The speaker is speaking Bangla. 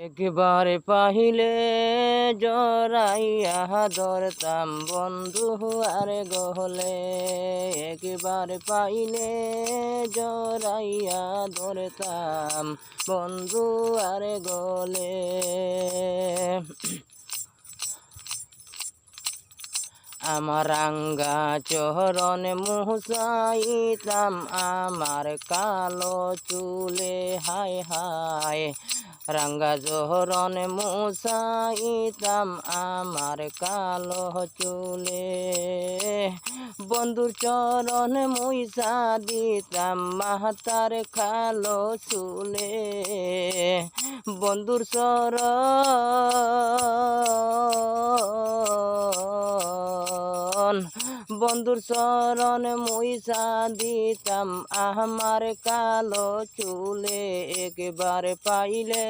একবারে পাহিলে জড়াইয়া ধরতাম বন্ধু আরে গহলে, একবারে পাইলে জড়াইয়া ধরতাম বন্ধু আরে গলে। আমার রাঙ্গা চরণ মুছাইতাম আমার কালো চুলে, হায় হায় রাঙ্গা চরণ মুছাইতাম আমার কালো চুলে। বন্ধুর চরণ মুইসা দিতাম মাতার কালো চুলে, বন্ধুর চরণ বন্ধুর চরণ মুইসা দিতাম আমার কালো চুলে, একবার পাইলে